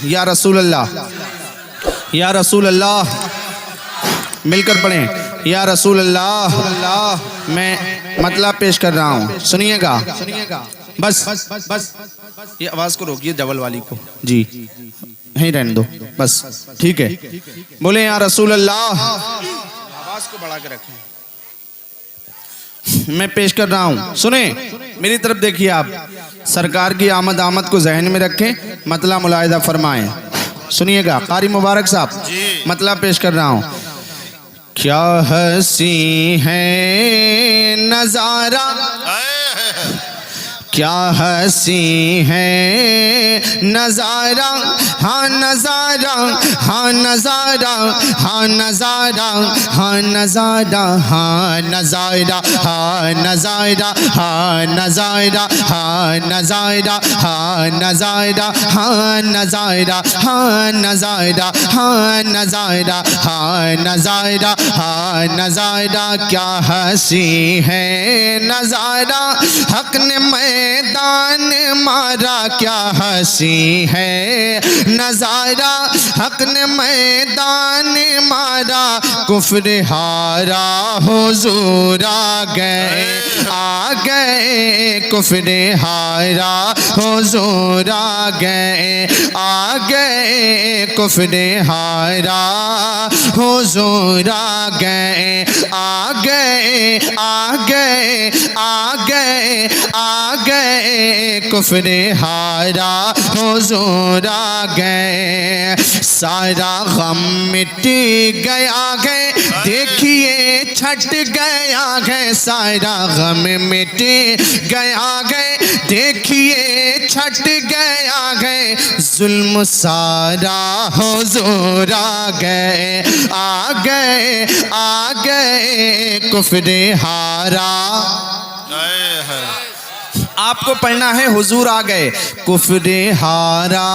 یا رسول اللہ، یا رسول اللہ، مل کر پڑھیں، یا رسول اللہ، میں مطلب پیش کر رہا ہوں، سنیے گا، بس یہ آواز کو روکیے ڈبل والی کو، جی یہیں رہنے دو، بس ٹھیک ہے، بولیں یا رسول اللہ، آواز کو بڑھا کے رکھیں، میں پیش کر رہا ہوں، سنیں میری طرف دیکھیے، آپ سرکار کی آمد کو ذہن میں رکھیں، مطلب ملاحظہ فرمائیں، سنیے گا، قاری مبارک صاحب مطلب پیش کر رہا ہوں، کیا حسین ہے نظارہ، کیا حسین ہے نظارہ، ہاں نظارہ، ہاں نظارہ، ہاں نظارہ، ہاں نظارہ، ہاں نظارہ، ہاں نظارہ، ہاں نظارہ، ہاں نظارہ، ہاں نظارہ، ہاں نظارہ، ہاں نظارہ، ہاں نظارہ، ہاں نظارہ، ہاں نظارہ، کیا حسین ہے نظارہ، حق نے میدان مارا، کیا حسین ہے نظارہ، حق نے میدان مارا، کفر ہارا، حضور آ گئے، کفر ہارا، حضور آ گئے، کفر ہارا، حضور آ گئے، آ گئے، آ گئے، آ گئے، آ گئے، کفر ہارا، حضور آ گئے، سارا غم مٹ گیا ہے، دیکھیے چھٹ گیا ہے، سارا غم مٹ گیا ہے، دیکھیے چھٹ گیا ہے، ظلم سارا حضور آ گئے، آ گئے، آ گئے، کفر ہارا، آپ کو پڑھنا ہے حضور آ گئے، کفر ہارا،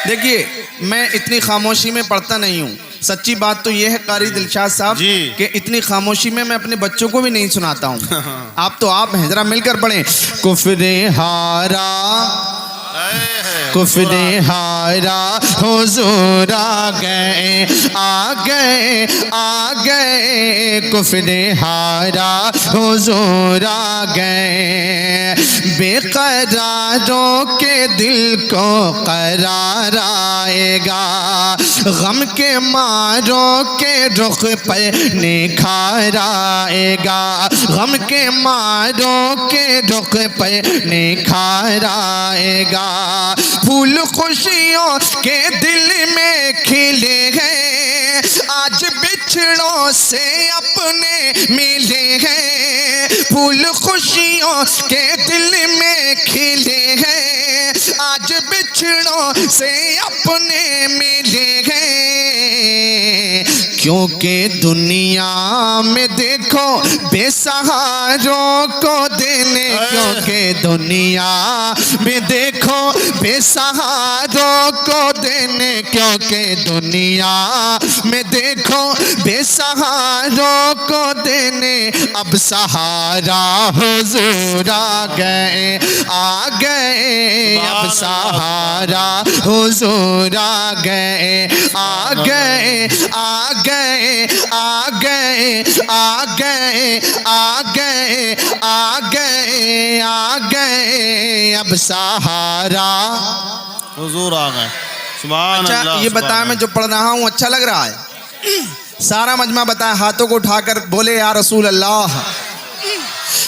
دیکھیے میں اتنی خاموشی میں پڑھتا نہیں ہوں، سچی بات تو یہ ہے قاری دلشاد صاحب کہ اتنی خاموشی میں اپنے بچوں کو بھی نہیں سناتا ہوں، آپ ہیں، ذرا مل کر پڑھیں، کفر ہارا، کفر ہارا، حضور آ گئے، آ گئے، آ گئے، کفر ہارا، حضور آ گئے، بے قراروں کے دل کو قرار آئے گا، غم کے ماروں کے رخ پر نکھار آئے گا، غم کے ماروں کے رخ پر نکھار آئے گا، پھول خوشیوں کے دل میں کھلے ہیں، آج بچھڑوں سے اپنے ملے ہیں، پھول خوشیوں کے دل میں کھلے ہیں، آج بچھڑوں سے اپنے ملے ہیں، کیونکہ دنیا میں دیکھو بے سہاروں کو دینے، کیونکہ دنیا میں دیکھو بے سہاروں کو دینے، کیونکہ دنیا میں دیکھو بے سہاروں کو دینے، اب سہارا حضور آ گئے، آ گئے، اب سہارا حضور آ گئے، آ گئے، آ گئے، آ گئے، آ گئے، آ گئے، آ گئے، آ گئے، اب سہارا حضور آ گئے، سبحان اچھا اللہ، یہ بتایا میں جو پڑھ رہا ہوں اچھا لگ رہا ہے؟ سارا مجمع بتایا، ہاتھوں کو اٹھا کر بولے یا رسول اللہ،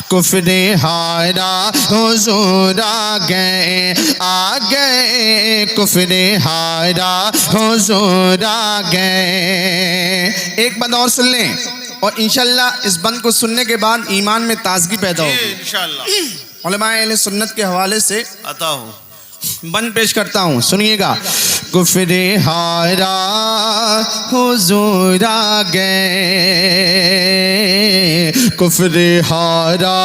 کفر ہارا، حضور آ گئے، آ گئے، کفر ہارا، حضور آ گئے، ایک بند اور سن لیں اور انشاءاللہ اس بند کو سننے کے بعد ایمان میں تازگی پیدا ہوگی، انشاءاللہ علماء اہل سنت کے حوالے سے عطا ہو، بند پیش کرتا ہوں، سنیے گا، کفر ہارا، حضور آ گئے، کفر ہارا،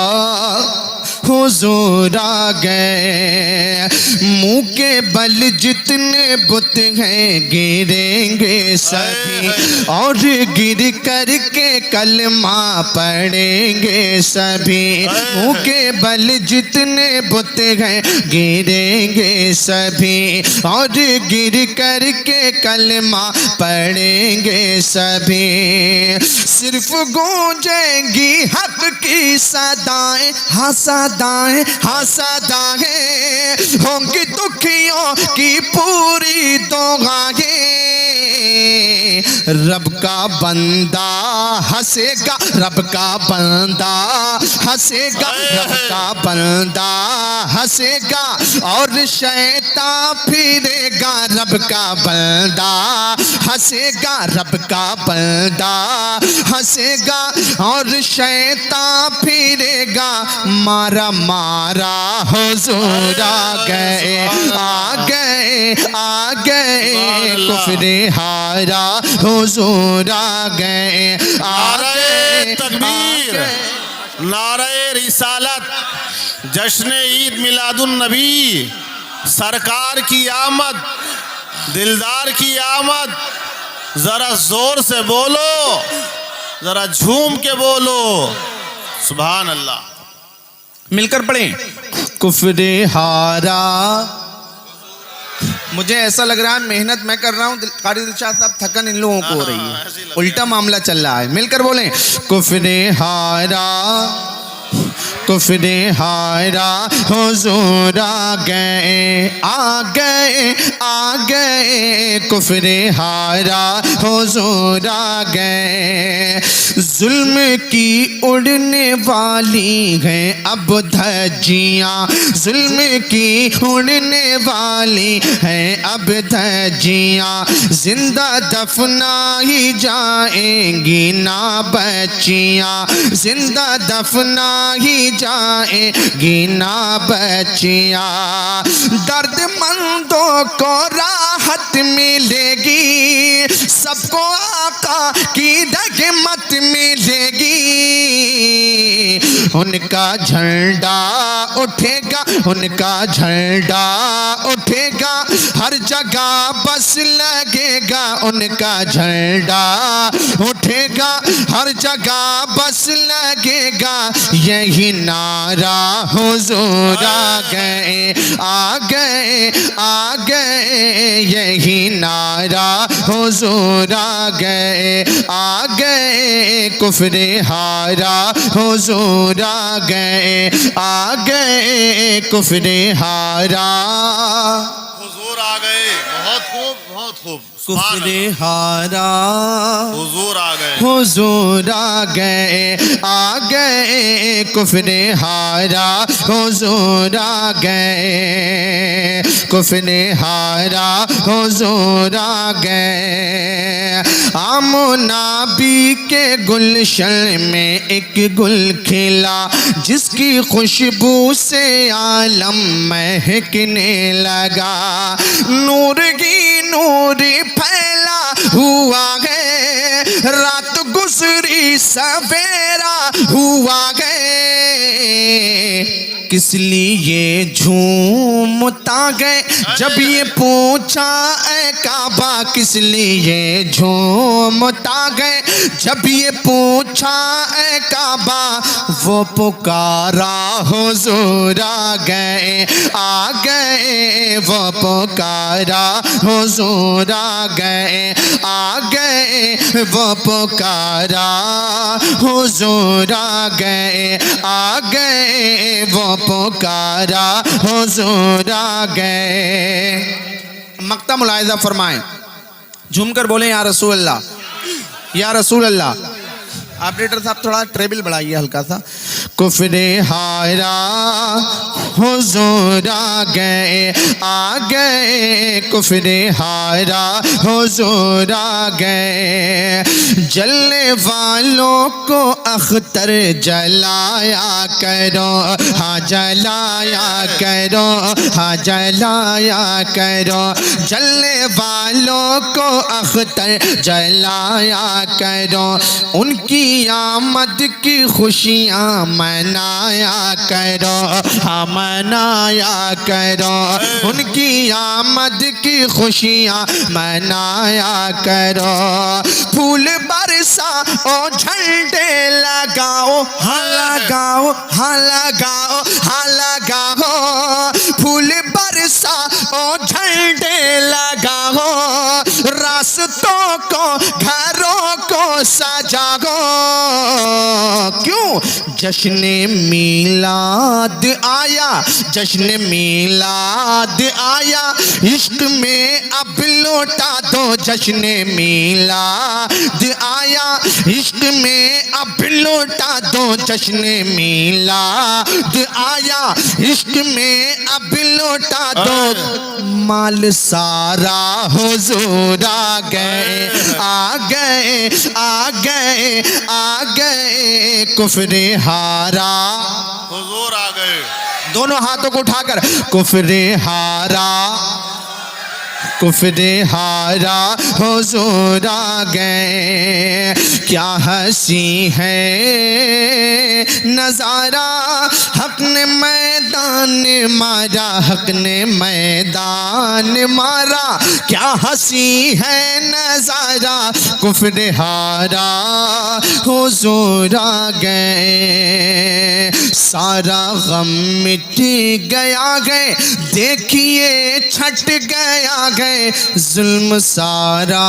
حضور آ گئے، منہ کے بل جتنے بت ہیں گریں گے سبھی، اور گر کر کے کلمہ پڑھیں گے سبھی، منہ کے بل جتنے بت ہیں گریں گے سبھی، اور گر کر کے کلمہ پڑھیں گے سبھی، صرف گونجیں گی حق کی صدائیں، ہاں صدائیں، ہاں صدائیں، ہوں گی دکھیوں کی پوری دعائیں، رب کا بندہ ہنسے گا، رب کا بندہ ہنسے گا، رب کا بندہ ہنسے گا، اور شیطان پھرے گا، رب کا بندہ ہنسے گا، رب کا بندہ ہنسے گا، اور شیطان پھرے گا، مارا مارا حضور آ گئے، آ گئے، آ گئے، کفر ہارا حضور آ گئے، آ گئے، تکبیر، نعرہ رسالت، جشن عید میلاد النبی، سرکار کی آمد، دلدار کی آمد، ذرا زور سے بولو، ذرا جھوم کے بولو، سبحان اللہ۔ مل کر پڑھیں، کفر ہارا، مجھے ایسا لگ رہا ہے محنت میں کر رہا ہوں، قاری دلشاد صاحب تھکن ان لوگوں کو ہو رہی ہے، الٹا معاملہ چل رہا ہے، مل کر بولیں، کفر ہارا، کفر ہارا حضور آ گئے، آ گئے، آ گئے، کفر ہارا حضور آ گئے، ظلم کی اڑنے والی ہیں اب دھجیاں، ظلم کی اڑنے والی ہیں اب دھجیاں، زندہ دفنائی جائیں گی نہ بچیاں، زندہ دفنائی جائیں گی نہ بچیاں، درد مندوں کو راحت ملے گی، سب کو آقا کی رحمت ملے گی، ان کا جھنڈا اٹھے گا، ان کا جھنڈا اٹھے گا، ہر جگہ بس لگے گا، ان کا جھنڈا اٹھے گا، ہر جگہ بس لگے گا، یہی نعرہ حضور آ گئے، آ گئے، آ گئے، یہی نعرہ حضور آ گئے، آ گئے، کفر ہارا حضور آ گئے، آ گئے، کفر ہارا حضور آ گئے، بہت خوب، بہت خوب، کفر ہارا حضور آ گئے، حضور آ گئے، آ گئے، کفر ہارا حضور آ گئے، کفر ہارا حضور آ گئے، آمنابی کے گلشن میں ایک گل کھلا، جس کی خوشبو سے عالم مہکنے لگا، نور ہی نور پھیلا ہوا ہے، رات گزری سویرا ہوا ہے، کس لیے جھومتا گئے جب یہ پوچھا اے کعبہ، کس لیے جھومتا گئے جب یہ پوچھا اے کعبہ، وہ پکارا حضور آ گئے، آ گئے، وہ پکارا حضور آ گئے، آ گئے، وہ پکارا حضور آ گئے، آ گئے، وہ پکارا حضور آ گئے۔ مقطع ملاحظہ فرمائیں، جھوم کر بولیں یا رسول اللہ، یا رسول اللہ۔ آپریٹر صاحب تھوڑا ٹریبل بڑھائیے ہلکا سا، کفر ہارا حضور آ گئے، آ گئے، کفر ہارا حضور آ گئے، جلنے والوں کو اختر جلایا کرو، ہاں جلایا کرو، ہاں جلایا کرو، جلنے والوں کو اختر جلایا کرو، ان کی آمد کی خوشیاں منایا کرو منایا کرو ان کی آمد کی خوشیاں منایا کرو پھول برسا او جھنڈے لگاؤ ہاں لگاؤ ہاں لگاؤ ہاں لگاؤ پھول برسا او جھنڈے لگاؤ راستوں کو گھروں کو سجاؤ کیوں جشن میلاد آیا جشن میلاد آیا عشق میں اب لوٹا دو جشن میلاد آیا عشق میں اب لوٹا دو جشن میلاد آیا عشق میں اب لوٹا دو مال سارا حضور آ گئے آ گئے آ گئے آ گئے کفر ہارا حضور آ گئے دونوں ہاتھوں کو اٹھا کر کفر ہارا کفر ہارا حضور آ گئے کیا ہنسی ہے نظارہ حق نے میدان مارا حق نے میدان مارا کیا ہنسی ہے نظارہ کفر ہارا حضور آ گئے سارا غم مٹ گیا گئے دیکھیے چھٹ گیا گئے ظلم سارا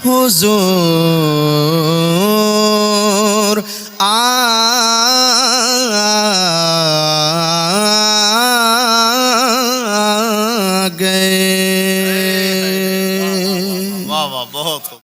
حضور